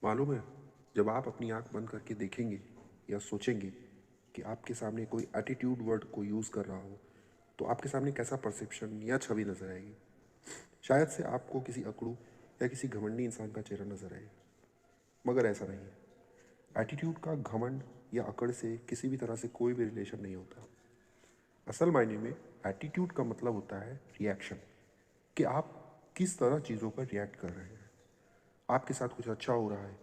मालूम है, जब आप अपनी आँख बंद करके देखेंगे या सोचेंगे कि आपके सामने कोई एटीट्यूड वर्ड को यूज़ कर रहा हो, तो आपके सामने कैसा परसेप्शन या छवि नज़र आएगी। शायद से आपको किसी अकड़ू या किसी घमंडी इंसान का चेहरा नज़र आए, मगर ऐसा नहीं है। एटीट्यूड का घमंड या अकड़ से किसी भी तरह से कोई भी रिलेशन नहीं होता। असल मायने में एटीट्यूड का मतलब होता है रिएक्शन, कि आप किस तरह चीज़ों पर रिएक्ट कर रहे हैं। आपके साथ कुछ अच्छा हो रहा है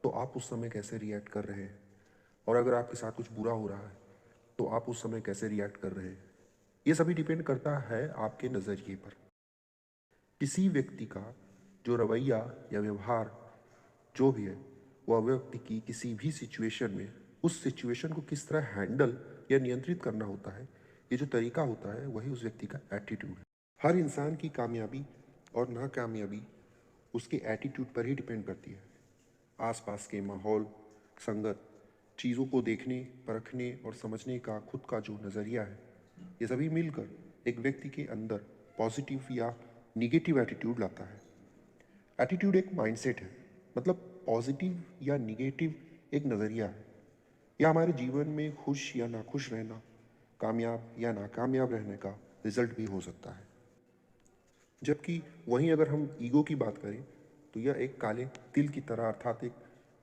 तो आप उस समय कैसे रिएक्ट कर रहे हैं, और अगर आपके साथ कुछ बुरा हो रहा है तो आप उस समय कैसे रिएक्ट कर रहे हैं। ये सभी डिपेंड करता है आपके नज़रिए पर। किसी व्यक्ति का जो रवैया या व्यवहार जो भी है, वह व्यक्ति की किसी भी सिचुएशन में उस सिचुएशन को किस तरह हैंडल या नियंत्रित करना होता है, ये जो तरीका होता है वही उस व्यक्ति का एटीट्यूड है। हर इंसान की कामयाबी और नाकामयाबी उसके एटीट्यूड पर ही डिपेंड करती है। आसपास के माहौल, संगत, चीज़ों को देखने, परखने और समझने का खुद का जो नज़रिया है, ये सभी मिलकर एक व्यक्ति के अंदर पॉजिटिव या निगेटिव एटीट्यूड लाता है। एटीट्यूड एक माइंडसेट है, मतलब पॉजिटिव या निगेटिव एक नज़रिया है। यह हमारे जीवन में खुश या नाखुश रहना, कामयाब या नाकामयाब रहने का रिजल्ट भी हो सकता है। जबकि वहीं अगर हम ईगो की बात करें, तो यह एक काले तिल की तरह, अर्थात एक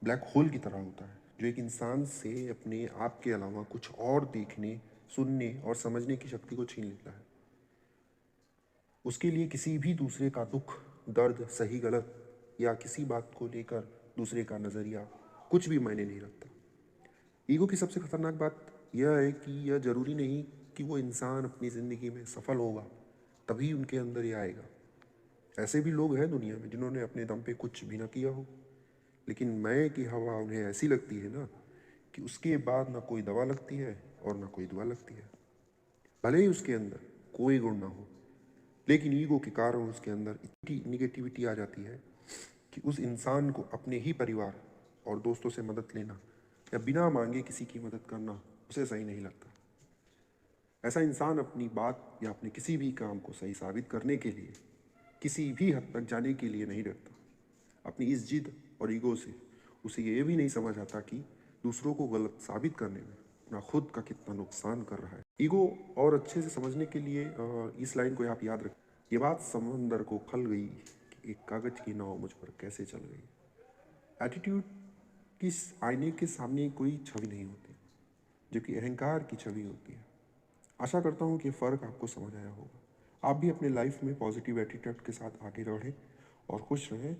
ब्लैक होल की तरह होता है, जो एक इंसान से अपने आप के अलावा कुछ और देखने, सुनने और समझने की शक्ति को छीन लेता है। उसके लिए किसी भी दूसरे का दुख, दर्द, सही गलत या किसी बात को लेकर दूसरे का नज़रिया कुछ भी मायने नहीं रखता। ईगो की सबसे खतरनाक बात यह है कि यह ज़रूरी नहीं कि वो इंसान अपनी ज़िंदगी में सफल होगा तभी उनके अंदर ये आएगा। ऐसे भी लोग हैं दुनिया में जिन्होंने अपने दम पे कुछ भी ना किया हो, लेकिन मैं की हवा उन्हें ऐसी लगती है ना कि उसके बाद ना कोई दवा लगती है और ना कोई दुआ लगती है। भले ही उसके अंदर कोई गुण ना हो, लेकिन ईगो के कारण उसके अंदर इतनी निगेटिविटी आ जाती है कि उस इंसान को अपने ही परिवार और दोस्तों से मदद लेना या बिना मांगे किसी की मदद करना उसे सही नहीं लगता। ऐसा इंसान अपनी बात या अपने किसी भी काम को सही साबित करने के लिए किसी भी हद तक जाने के लिए नहीं डरता। अपनी इस जिद और ईगो से उसे ये भी नहीं समझ आता कि दूसरों को गलत साबित करने में अपना खुद का कितना नुकसान कर रहा है। ईगो और अच्छे से समझने के लिए इस लाइन को आप याद रखें। ये बात समंदर को खल गई कि एक कागज की नाव मुझ पर कैसे चल गई। एटीट्यूड किस आईने के सामने कोई छवि नहीं होती, जबकि अहंकार की छवि होती है। आशा करता हूँ कि फ़र्क आपको समझ आया होगा। आप भी अपने लाइफ में पॉजिटिव एटीट्यूड के साथ आगे बढ़ें और खुश रहें